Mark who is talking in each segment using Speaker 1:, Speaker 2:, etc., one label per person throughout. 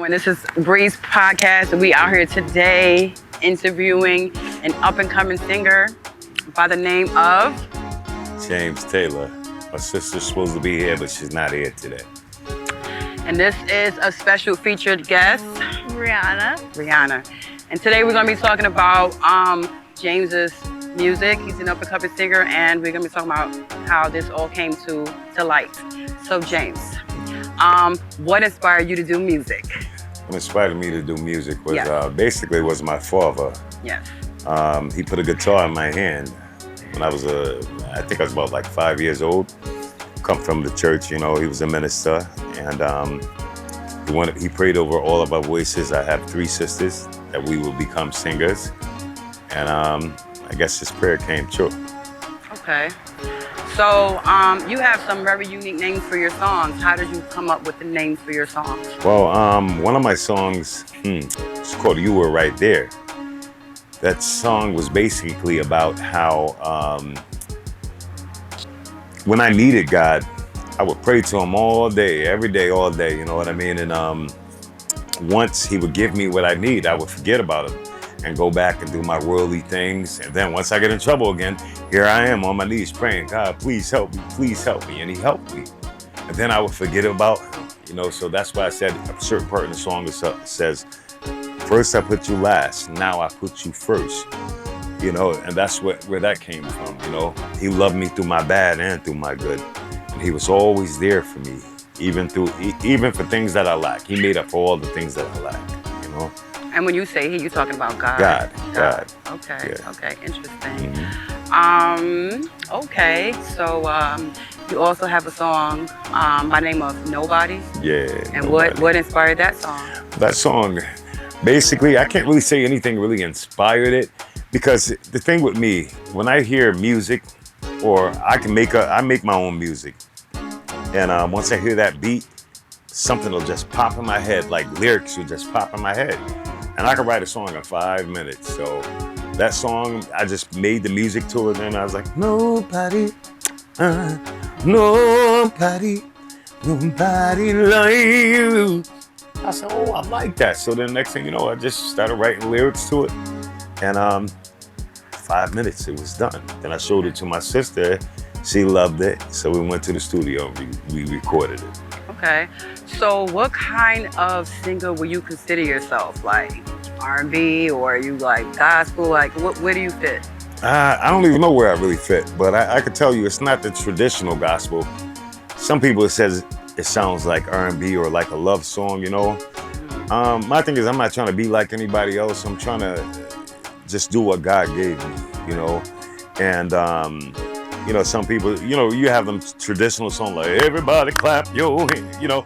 Speaker 1: doing? This is Bree's podcast, and we out here today interviewing an up-and-coming singer by the name of
Speaker 2: James Taylor. My sister's supposed to be here, but she's not here today.
Speaker 1: And this is a special featured guest, Rihanna. And today we're gonna be talking about James's music. He's an up-and-coming singer, and we're gonna be talking about how this all came to light. So James, what inspired you to do music?
Speaker 2: What inspired me to do music was
Speaker 1: Yes.
Speaker 2: was my father.
Speaker 1: Yes.
Speaker 2: He put a guitar in my hand when I was I think I was about like 5 years old. Come from the church, you know, he was a minister, and he prayed over all of our voices. I have 3 sisters that we will become singers, and I guess his prayer came true.
Speaker 1: Okay. So you have some very unique names for your songs. How did you come up with the names for your songs?
Speaker 2: Well, one of my songs, it's called "You Were Right There." That song was basically about how when I needed God, I would pray to him all day, every day, all day, you know what I mean? And once he would give me what I need, I would forget about him and go back and do my worldly things. And then once I get in trouble again, here I am on my knees praying, God, please help me, please help me. And he helped me. And then I would forget about him, you know? So that's why I said a certain part in the song says, first I put you last, now I put you first. You know, and that's where that came from, you know? He loved me through my bad and through my good. And he was always there for me, even for things that I lack. He made up for all the things that I lack, you know?
Speaker 1: And when you say he, you're talking about God.
Speaker 2: God.
Speaker 1: Okay.
Speaker 2: Yeah.
Speaker 1: Okay. Interesting.
Speaker 2: Mm-hmm.
Speaker 1: Okay. So you also have a song by name of Nobody.
Speaker 2: Yeah.
Speaker 1: And
Speaker 2: Nobody.
Speaker 1: what inspired that song?
Speaker 2: That song, basically, I can't really say anything really inspired it, because the thing with me, when I hear music, or I make my own music, and once I hear that beat, something will just pop in my head, like lyrics will just pop in my head. And I could write a song in 5 minutes. So that song, I just made the music to it, and I was like, nobody like you. I said, oh, I like that. So then next thing you know, I just started writing lyrics to it. And 5 minutes, it was done. Then I showed it to my sister. She loved it. So we went to the studio and we recorded it.
Speaker 1: Okay. So what kind of singer will you consider yourself? Like R&B, or are you like gospel? Like where do you fit?
Speaker 2: I don't even know where I really fit, but I could tell you it's not the traditional gospel. Some people it sounds like R&B or like a love song, you know. My thing is, I'm not trying to be like anybody else. I'm trying to just do what God gave me, you know. And you know, some people, you know, you have them traditional songs like everybody clap your hands, you know.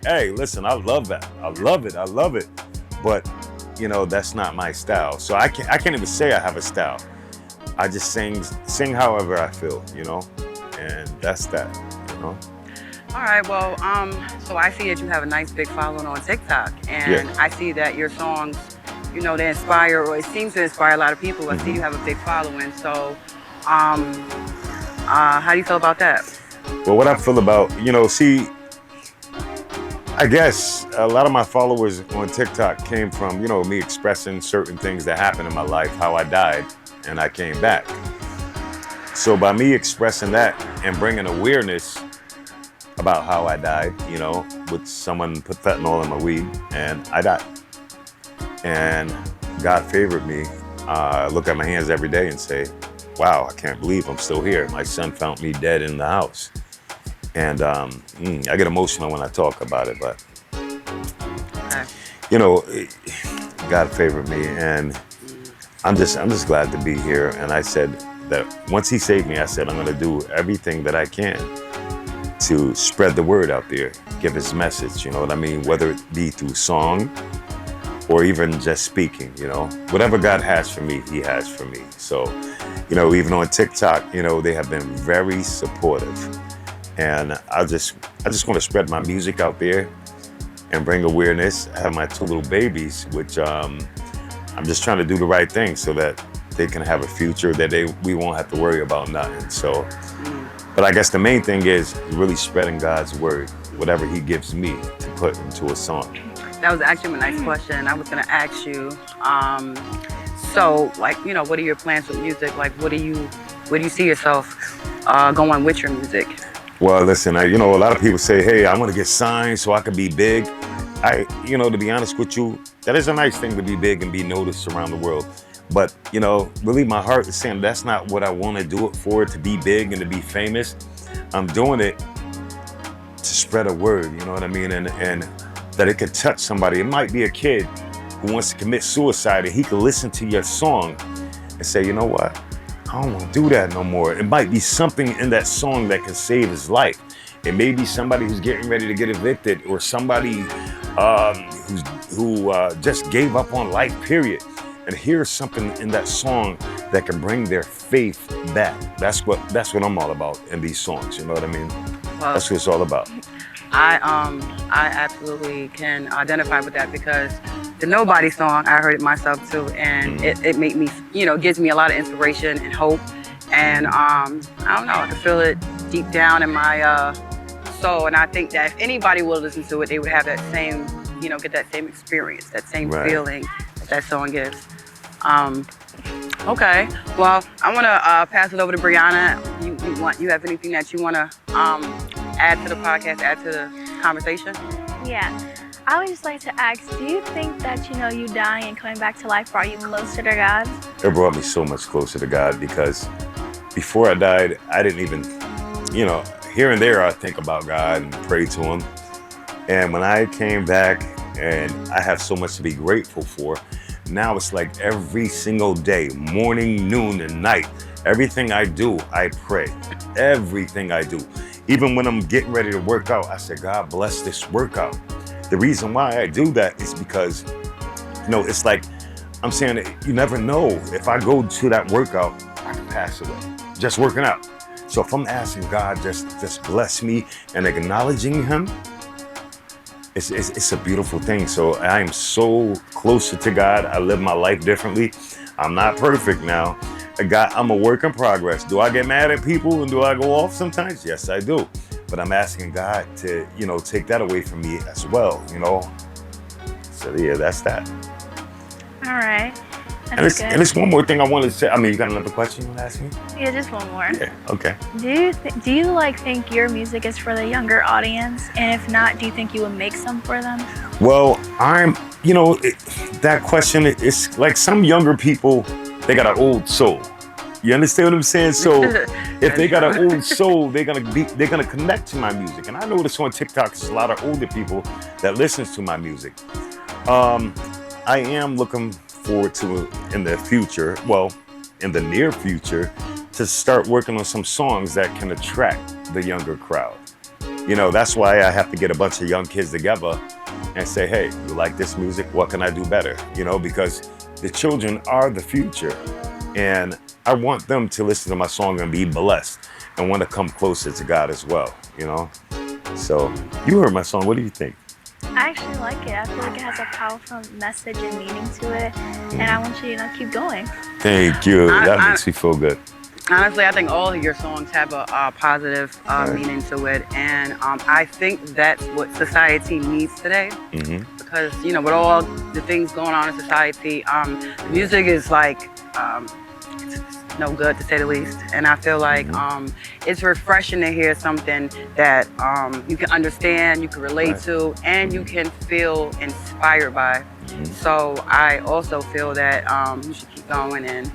Speaker 2: Hey, listen, I love that. I love it. But you know, that's not my style. So I can't even say I have a style. I just sing however I feel, you know, and that's that, you know.
Speaker 1: All right. Well, so I see that you have a nice big following on TikTok, and I see that your songs, you know, they inspire, or it seems to inspire a lot of people. I see you have a big following. So, how do you feel about that?
Speaker 2: Well, what I feel about, you know, see, I guess a lot of my followers on TikTok came from, you know, me expressing certain things that happened in my life, how I died and I came back. So by me expressing that and bringing awareness about how I died, you know, with someone put fentanyl in my weed and I died. And God favored me. Look at my hands every day and say, wow, I can't believe I'm still here. My son found me dead in the house. And I get emotional when I talk about it, but you know, God favored me, and I'm just glad to be here. And I said that once he saved me, I said, I'm gonna do everything that I can to spread the word out there, give his message, you know what I mean? Whether it be through song or even just speaking, you know, whatever God has for me, he has for me. So, you know, even on TikTok, you know, they have been very supportive. And I just want to spread my music out there and bring awareness. I have my 2 little babies, which I'm just trying to do the right thing so that they can have a future that we won't have to worry about nothing. So, but I guess the main thing is really spreading God's word, whatever he gives me to put into a song.
Speaker 1: That was actually my next question. I was gonna ask you, so like, you know, what are your plans with music? Like, where do you see yourself going with your music?
Speaker 2: Well, listen, you know, a lot of people say, hey, I want to get signed so I can be big. You know, to be honest with you, that is a nice thing to be big and be noticed around the world. But, you know, really my heart is saying that's not what I want to do it for, to be big and to be famous. I'm doing it to spread a word, you know what I mean? And that it could touch somebody. It might be a kid who wants to commit suicide and he could listen to your song and say, you know what? I don't want to do that no more. It might be something in that song that can save his life. It may be somebody who's getting ready to get evicted, or somebody who just gave up on life, period. And here's something in that song that can bring their faith back. That's what I'm all about in these songs. You know what I mean? Well, that's what it's all about.
Speaker 1: I absolutely can identify with that, because the Nobody song, I heard it myself too, and it made me, you know, gives me a lot of inspiration and hope. And I don't know, I can feel it deep down in my soul. And I think that if anybody will listen to it, they would have that same, you know, get that same experience, that same feeling that song gives. Okay, well, I want to pass it over to Brianna. You have anything that you want to add to the podcast, add to the conversation?
Speaker 3: Yeah, I would just like to ask, do you think that, you know, you dying and coming back to life brought you closer to God?
Speaker 2: It brought me so much closer to God, because before I died, I didn't even, you know, here and there I think about God and pray to him. And when I came back, and I have so much to be grateful for, now it's like every single day, morning, noon, and night, everything I do, I pray. Everything I do. Even when I'm getting ready to work out, I say, God bless this workout. The reason why I do that is because, you know, it's like, I'm saying that you never know. If I go to that workout, I can pass away, just working out. So if I'm asking God, just bless me and acknowledging him, it's a beautiful thing. So I am so closer to God. I live my life differently. I'm not perfect now. I'm a work in progress. Do I get mad at people and do I go off sometimes? Yes, I do. But I'm asking God to, you know, take that away from me as well, you know. So yeah, that's that.
Speaker 3: All right.
Speaker 2: And it's one more thing I wanted to say. I mean, you got another question you want to ask me?
Speaker 3: Yeah, just one more.
Speaker 2: Yeah, okay.
Speaker 3: Do you like think your music is for the younger audience? And if not, do you think you would make some for them?
Speaker 2: Well, you know, that question, it's like some younger people, they got an old soul. You understand what I'm saying? So if they got an old soul, they're gonna connect to my music. And I notice on TikTok, there's a lot of older people that listens to my music. I am looking forward to, in the future, well, in the near future, to start working on some songs that can attract the younger crowd. You know, that's why I have to get a bunch of young kids together and say, hey, you like this music? What can I do better? You know, because the children are the future. And I want them to listen to my song and be blessed and want to come closer to God as well, you know? So you heard my song. What do you think?
Speaker 3: I actually like it. I feel like it has a powerful message and meaning to it. And I want you to keep going.
Speaker 2: Thank you. That makes me feel good.
Speaker 1: Honestly, I think all of your songs have a positive meaning to it. And I think that's what society needs today. Because, you know, with all the things going on in society, music is like, it's no good, to say the least. And I feel like it's refreshing to hear something that you can understand, you can relate to, and you can feel inspired by. So I also feel that you should keep going and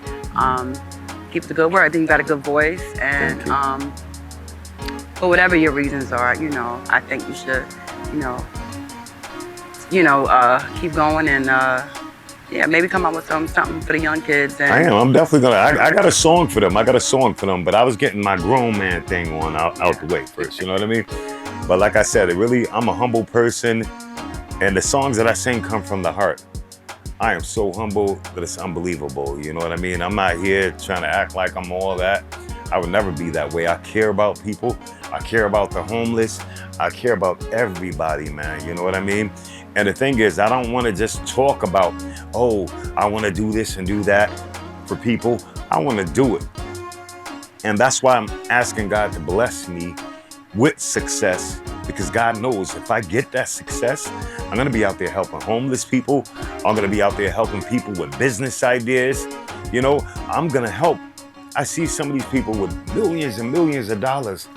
Speaker 1: keep the good word. I think you got a good voice, and for whatever your reasons are, you know, I think you should, keep going and yeah, maybe come up with something for the young kids. And
Speaker 2: I am. I'm definitely gonna. I got a song for them. But I was getting my grown man thing on out the way first. You know what I mean? But like I said, I'm a humble person, and the songs that I sing come from the heart. I am so humble that it's unbelievable. You know what I mean? I'm not here trying to act like I'm all that. I would never be that way. I care about people. I care about the homeless. I care about everybody, man. You know what I mean? And the thing is, I don't want to just talk about, oh, I want to do this and do that for people. I want to do it. And that's why I'm asking God to bless me with success because God knows if I get that success, I'm gonna be out there helping homeless people. I'm gonna be out there helping people with business ideas. You know, I'm gonna help. I see some of these people with millions and millions of dollars.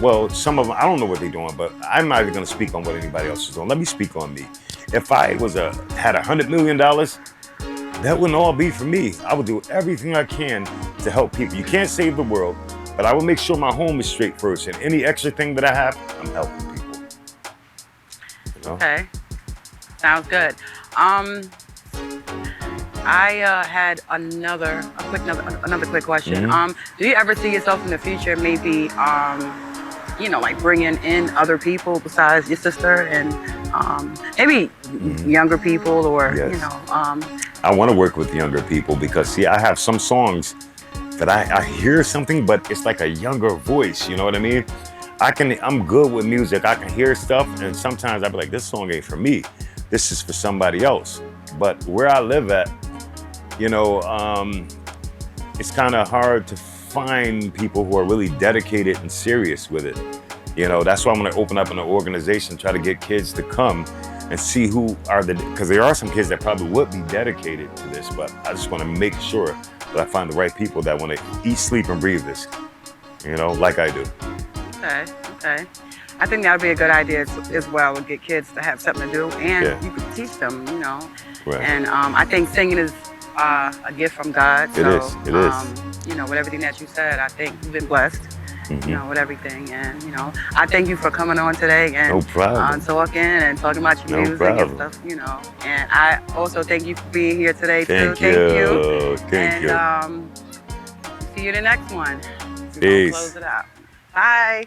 Speaker 2: Well, some of them, I don't know what they're doing, but I'm not even gonna speak on what anybody else is doing. Let me speak on me. If I had $100 million, that wouldn't all be for me. I would do everything I can to help people. You can't save the world, but I will make sure my home is straight first. And any extra thing that I have, I'm helping people. You know?
Speaker 1: Okay, sounds good. I had another quick question. Do you ever see yourself in the future, maybe, you know, like bringing in other people besides your sister and maybe younger people, or
Speaker 2: Yes.
Speaker 1: you know?
Speaker 2: I want to work with younger people because, see, I have some songs that I hear something, but it's like a younger voice. You know what I mean? I'm good with music. I can hear stuff, and sometimes I'll be like, this song ain't for me. This is for somebody else. But where I live at, you know, it's kind of hard to find people who are really dedicated and serious with it. You know, that's why I'm going to open up an organization, try to get kids to come and see who are because there are some kids that probably would be dedicated to this, but I just want to make sure that I find the right people that want to eat, sleep, and breathe this, you know, like I do.
Speaker 1: Okay. I think that would be a good idea as well, to get kids to have something to do, and you could teach them, you know.
Speaker 2: Right.
Speaker 1: And I think singing is a gift from God. So,
Speaker 2: It is.
Speaker 1: You know, with everything that you said, I think you've been blessed. You know, with everything, and you know, I thank you for coming on today and
Speaker 2: No problem.
Speaker 1: talking about your
Speaker 2: No
Speaker 1: music
Speaker 2: problem.
Speaker 1: and stuff. You know, and I also thank you for being here today too.
Speaker 2: Thank you. Thank you.
Speaker 1: And see you in the next one. We're gonna
Speaker 2: Peace.
Speaker 1: close it out. Bye.